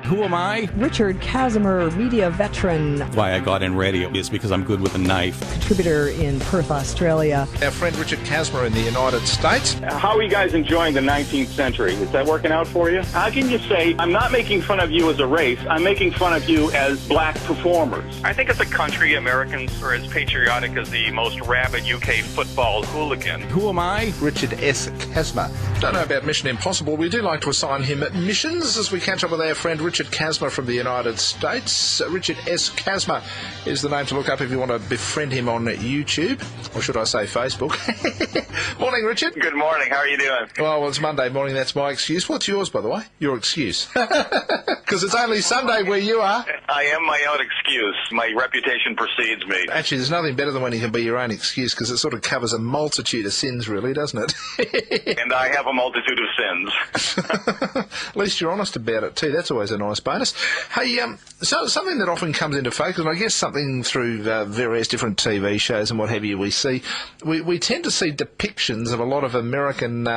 Who am I? Richard Kazimer, media veteran. Why I got in radio is because I'm good with a knife. Contributor in Perth, Australia. Our friend Richard Kazimer in the United States. How are you guys enjoying the 19th century? Is that working out for you? How can you say, I'm not making fun of you as a race, I'm making fun of you as black performers? I think as a country, Americans are as patriotic as the most rabid UK football hooligan. Who am I? Richard S. Kazimer. Don't know about Mission Impossible. We do like to assign him missions as we catch up with our friend Richard Kazimer from the United States. Richard S. Kazimer is the name to look up if you want to befriend him on YouTube, or should I say Facebook. Morning, Richard. Good morning. How are you doing? Well, it's Monday morning. That's my excuse. What's yours, by the way? Your excuse. Because it's only Sunday where you are. I am my own excuse. My reputation precedes me. Actually, there's nothing better than when you can be your own excuse, because it sort of covers a multitude of sins, really, doesn't it? And I have a multitude of sins. At least you're honest about it too. That's always a nice bonus. Hey, so something that often comes into focus, and I guess something through various different TV shows and what have you, we tend to see depictions of a lot of American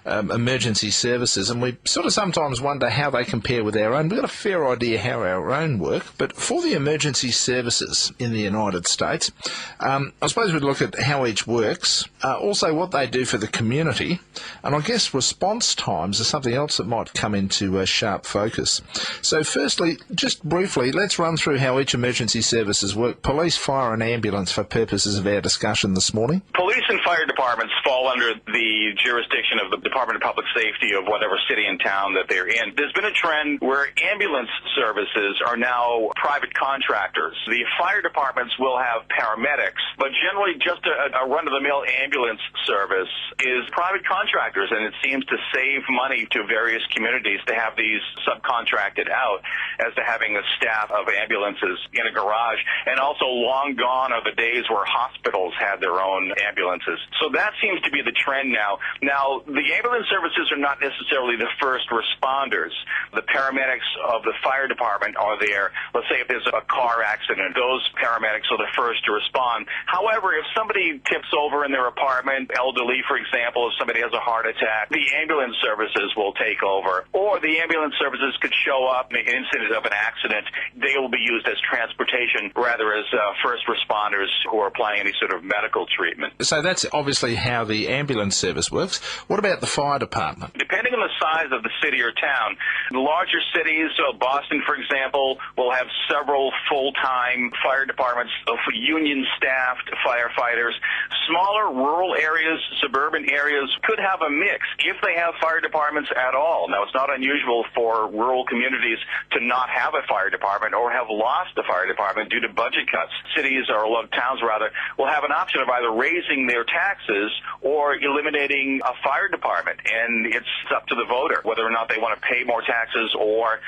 emergency services, and we sort of sometimes wonder how they compare with our own. We've got a fair idea how our own work, but for the emergency services in the United States, I suppose we'd look at how each works, also what they do for the community, and I guess response times are something else that might come into sharp focus. So firstly, just briefly, let's run through how each emergency services work. Police, fire and ambulance for purposes of our discussion this morning. Police and fire departments fall under the jurisdiction of the Department of Public Safety of whatever city and town that they're in. There's been a trend where ambulance services are now private contractors. The fire departments will have paramedics, but generally just a run-of-the-mill ambulance service is private contractors, and it seems to save money to various communities to have these subcontracted out as to having a staff of ambulances in a garage. And also long gone are the days where hospitals had their own ambulances. So that seems to be the trend now. Now, the ambulance services are not necessarily the first responders. The paramedics of the fire department are there. Let's say if there's a car accident, those paramedics are the first to respond. However, if somebody tips over in their apartment, elderly, for example, if somebody has a heart attack, the ambulance services will take over. Or the ambulance services could show up, make an incident of an accident. They will be used as transportation rather as first responders who are applying any sort of medical treatment. So that's obviously how the ambulance service works. What about the fire department? Depending on the size of the city or town, the larger cities, so Boston, for example, will have several full-time fire departments of union-staffed firefighters. Smaller rural areas, suburban areas could have a mix if they have fire departments at all. Now, it's not unusual for rural communities to not have a fire department or have lost a fire department due to budget cuts. Cities, or towns rather, will have an option of either raising their taxes or eliminating a fire department, and it's up to the voter whether or not they want to pay more taxes or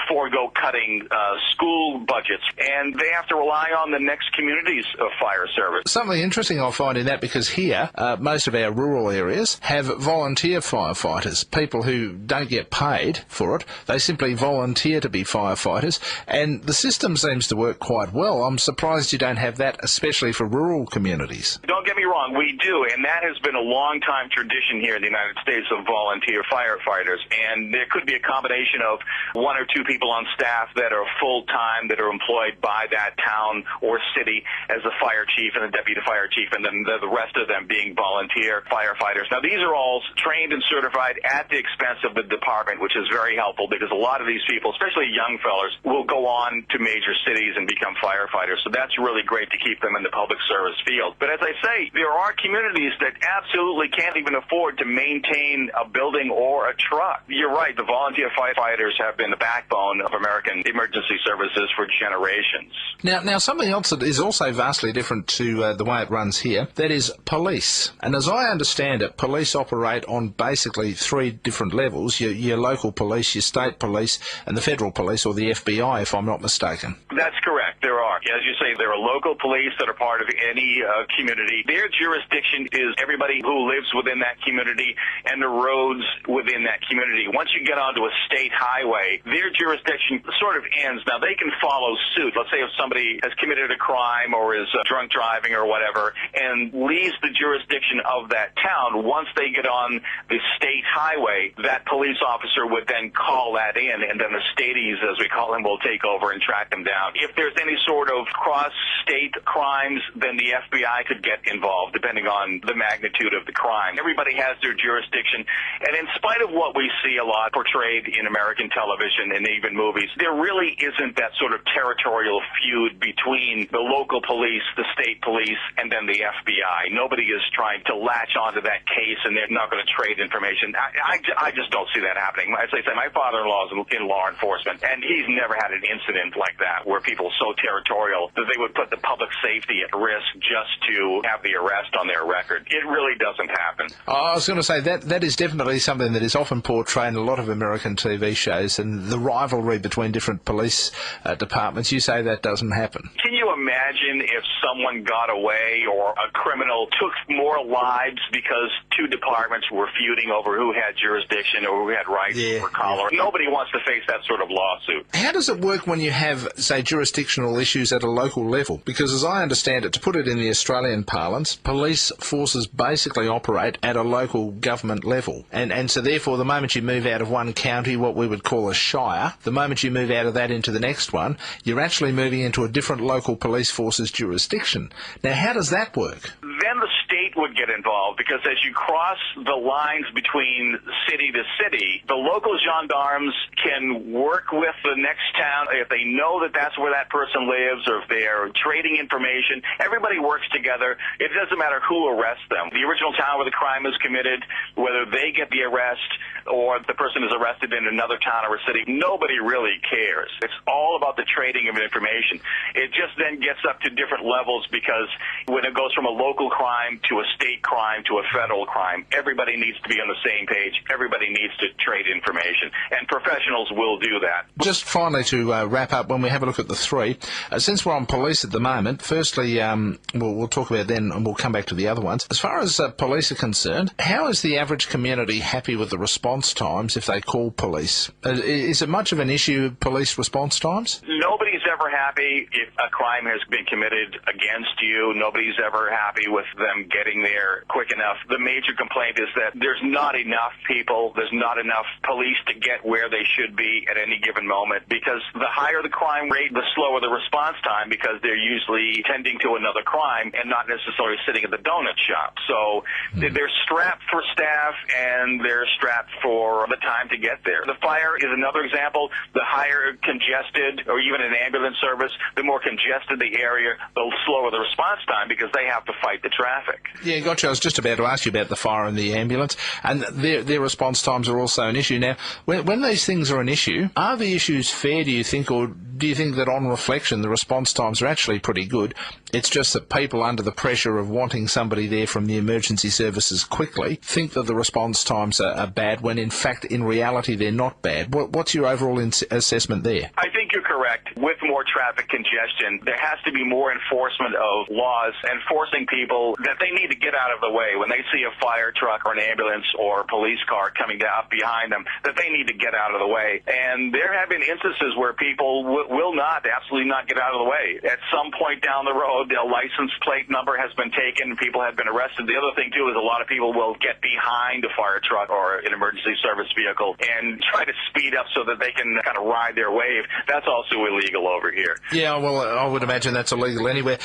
forego cutting school budgets, and they have to rely on the next community's fire service. Something interesting I find in that, because here, most of our rural areas have volunteer firefighters, people who don't get paid for it. They simply volunteer to be firefighters, and the system seems to work quite well. I'm surprised you don't have that, especially for rural communities. Don't get me wrong, we do, and that has been a long-time tradition here in the United States of volunteer firefighters, and there could be a combination of one or two people on staff that are full-time, that are employed by that town or city as the fire chief and the deputy fire chief, and then the rest of them being volunteer firefighters. Now, these are all trained and certified at the expense of the department, which is very helpful because a lot of these people, especially young fellas, will go on to major cities and become firefighters. So that's really great to keep them in the public service field. But as I say, there are communities that absolutely can't even afford to maintain a building or a truck. You're right, the volunteer firefighters have been the backbone of American emergency services for generations. Now something else that is also vastly different to the way it runs here, that is police. And as I understand it, police operate on basically three different levels: your local police, your state police, and the federal police, or the FBI, if I'm not mistaken. That's correct. There are. are. As you say, there are local police that are part of any community. Their jurisdiction is everybody who lives within that community and the roads within that community. Once you get onto a state highway, their jurisdiction sort of ends. Now, they can follow suit. Let's say if somebody has committed a crime or is drunk driving or whatever and leaves the jurisdiction of that town, once they get on the state highway, that police officer would then call that in, and then the staties, as we call them, will take over and track them down. If there's any sort of cross-state crimes, then the FBI could get involved, depending on the magnitude of the crime. Everybody has their jurisdiction, and in spite of what we see a lot portrayed in American television and even movies, there really isn't that sort of territorial feud between the local police, the state police, and then the FBI. Nobody is trying to latch onto that case, and they're not going to trade information. I just don't see that happening. As I say, my father-in-law is in law enforcement, and he's never had an incident like that where people are so territorial that they would put the public safety at risk just to have the arrest on their record. It really doesn't happen. I was going to say that is definitely something that is often portrayed in a lot of American TV shows, and the rivalry between different police departments. You say that doesn't happen. Can you imagine if someone got away or a criminal took more lives because two departments were feuding over who had jurisdiction or who had rights for color? Nobody wants to face that sort of lawsuit. How does it work when you have, say, jurisdictional issues at a local level? Because as I understand it, to put it in the Australian parlance, police forces basically operate at a local government level. And so therefore, the moment you move out of one county, what we would call a shire, the moment you move out of that into the next one, you're actually moving into a different local police force's jurisdiction. Now, how does that work? Then the state would get involved, because as you cross the lines between city to city, the local gendarmes can work with the next town if they know that that's where that person lives, or if they're trading information. Everybody works together. It doesn't matter who arrests them. The original town where the crime is committed, whether they get the arrest or the person is arrested in another town or a city, nobody really cares. It's all about the trading of information. It just then gets up to different levels, because when it goes from a local crime to a state crime to a federal crime, everybody needs to be on the same page. Everybody needs to trade information, and professionals will do that. Just finally to wrap up, when we have a look at the three, since we're on police at the moment, firstly, we'll talk about then, and we'll come back to the other ones. As far as police are concerned, how is the average community happy with the response times if they call police? Is it much of an issue, police response times? Nobody's ever happy if a crime has been committed against you. Nobody's ever happy with them getting there quick enough. The major complaint is that there's not enough people, there's not enough police to get where they should be at any given moment, because the higher the crime rate, the slower the response time, because they're usually tending to another crime and not necessarily sitting at the donut shop. So they're strapped for staff, and they're strapped for the time to get there. The fire is another example. The higher congested, or even an ambulance service, the more congested the area, the slower the response time, because they have to fight the traffic. Yeah, gotcha. I was just about to ask you about the fire and the ambulance, and their response times are also an issue. Now, when these things are an issue, are the issues fair, do you think, or do you think that on reflection the response times are actually pretty good? It's just that people, under the pressure of wanting somebody there from the emergency services quickly, think that the response times are bad, when in fact, in reality, they're not bad. What's your overall assessment there? I think you're correct. With more traffic congestion, there has to be more enforcement of laws and forcing people that they need to get out of the way when they see a fire truck or an ambulance or a police car coming up behind them, that they need to get out of the way. And there have been instances where people will absolutely not get out of the way. At some point down the road, a license plate number has been taken, people have been arrested. The other thing, too, is a lot of people will get behind a fire truck or an emergency service vehicle and try to speed up so that they can kind of ride their wave. That's also illegal over here. Yeah, well, I would imagine that's illegal anywhere.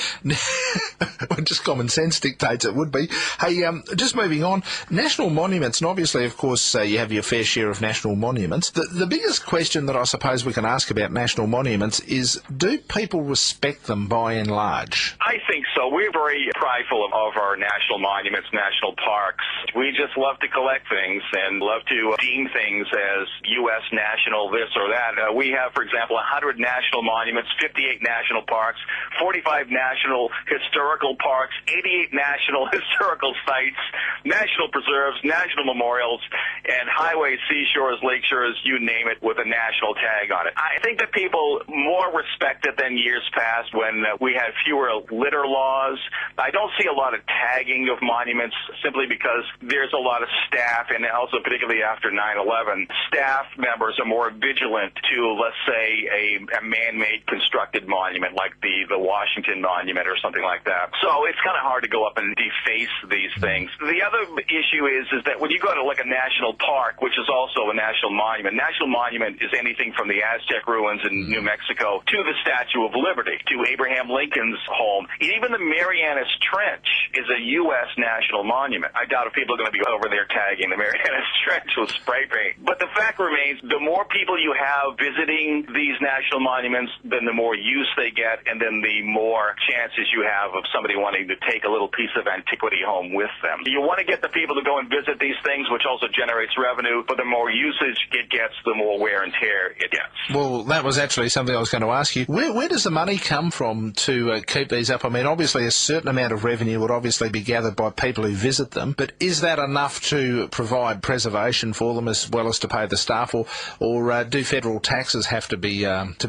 Just common sense dictates it would be. Hey, just moving on, national monuments, and obviously, of course, you have your fair share of national monuments. The biggest question that I suppose we can ask about national monuments is, do people respect them by and large? I think so. We're very prideful of our national monuments, national parks. We just love to collect things and love to deem things as U.S. national this or that. We have, for example, 100 national monuments, 58 national parks, 45 national historical parks, 88 national historical sites, national preserves, national memorials, and highways, seashores, lake shores, you name it, with a national tag on it. I think that people more respect it than years past when we had fewer litter laws. I don't see a lot of tagging of monuments simply because there's a lot of staff, and also particularly after 9/11, staff members are more vigilant to, let's say, a man-made constructed monument like the Washington Monument or something like that. So it's kind of hard to go up and deface these things. The other issue is that when you go to like a national park, which is also a national monument is anything from the Aztec ruins in New Mexico to the Statue of Liberty, to Abraham Lincoln's home. Even the Marianas Trench is a U.S. national monument. I doubt if people are going to be over there tagging the Marianas Trench with spray paint. But the fact remains, the more people you have visiting these national monuments, then the more use they get, and then the more chances you have of somebody wanting to take a little piece of antiquity home with them. You want to get the people to go and visit these things, which also generates revenue, but the more usage it gets, the more wear and tear it gets. Well, that was actually something I was going to ask you. Where does the money come from to keep these up? I mean, obviously a certain amount of revenue would obviously be gathered by people who visit them, but is that enough to provide preservation for them as well as to pay the staff, or do federal taxes have to be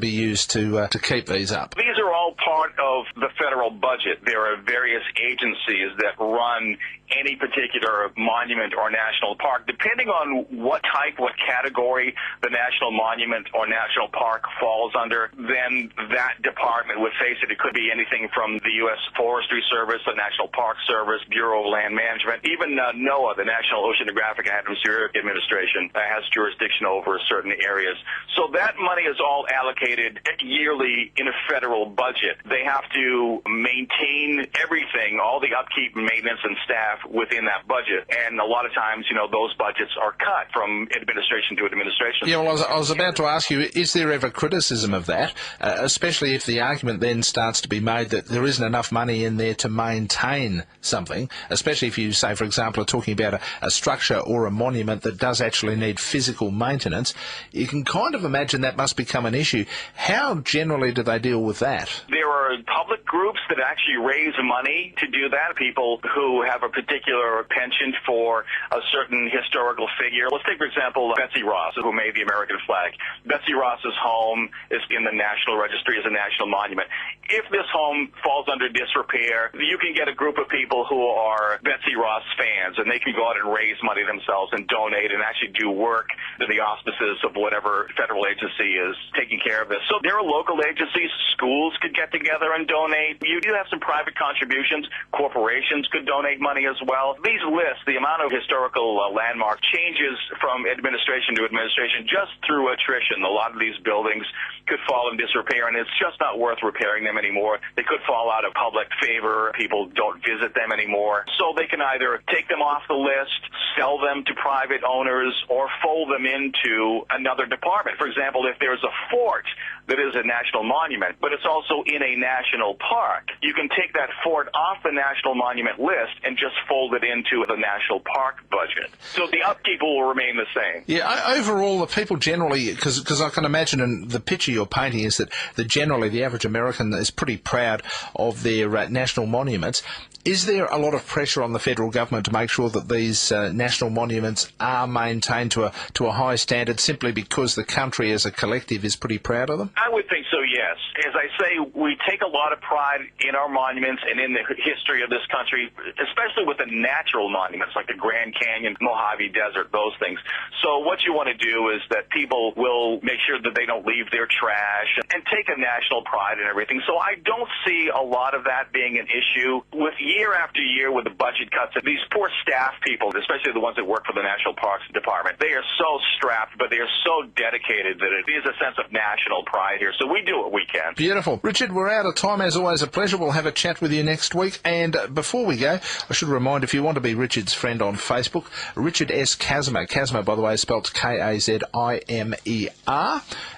used to keep these up? These are all part of the federal budget. There are various agencies that run any particular monument or national park. Depending on what type, what category the national monument or national park falls under, then that department would face it. It could be anything from the U.S. Forestry Service, the National Park Service, Bureau of Land Management, even NOAA, the National Oceanographic and Atmospheric Administration, has jurisdiction over certain areas. So that money is all allocated yearly in a federal budget. They have to maintain everything, all the upkeep, maintenance, and staff within that budget. And a lot of times, those budgets are cut from administration to administration. Yeah, well, I was about to ask you, is there ever criticism of that, especially if the argument then starts to be made that there isn't enough money in there to maintain something, especially if you, say, for example, are talking about a structure or a monument that does actually need physical maintenance. You can kind of imagine that must become an issue. How generally do they deal with that? There are public groups that actually raise money to do that, people who have a particular penchant for a certain historical figure. Let's take, for example, Betsy Ross, who made the American flag. Betsy Ross's home is in the National Registry as a national monument. If this home falls under disrepair, you can get a group of people who are Betsy Ross fans, and they can go out and raise money themselves and donate and actually do work to the auspices of whatever federal agency is taking care of this. So there are local agencies, schools could get together and donate. You do have some private contributions. Corporations could donate money as well. These lists, the amount of historical landmark changes from administration to administration just through attrition. A lot of these buildings could fall in disrepair, and it's just not worth repairing them anymore. They could fall out of public favor. People don't visit them anymore. So they can either take them off the list, sell them to private owners, or fold them into another department. For example, if there's a fort that is a national monument, but it's also in a national park, you can take that fort off the national monument list and just fold it into the national park budget. So the upkeep will remain the same. Yeah, overall, the people generally, because I can imagine in the picture you're painting is that generally the average American is pretty proud of their national monuments. Is there a lot of pressure on the federal government to make sure that these national monuments are maintained to a high standard simply because the country as a collective is pretty proud of them? I would think so, yes. As I say, we take a lot of pride in our monuments and in the history of this country, especially with the natural monuments like the Grand Canyon, Mojave Desert, those things. So what you want to do is that people will make sure that they don't leave their trash and take a national pride in everything. So I don't see a lot of that being an issue. With year after year with the budget cuts, these poor staff people, especially the ones that work for the National Parks Department, they are so strapped, but they are so dedicated that it is a sense of national pride here. So we do what we can. Beautiful. Richard, we're out of time. As always, a pleasure. We'll have a chat with you next week. And before we go, I should remind, if you want to be Richard's friend on Facebook, Richard S. Kazimer. Kazimer, by the way, is spelled Kazimer.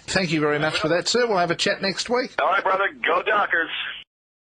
Thank you very much for that, sir. We'll have a chat next week. All right, brother. Go Dockers.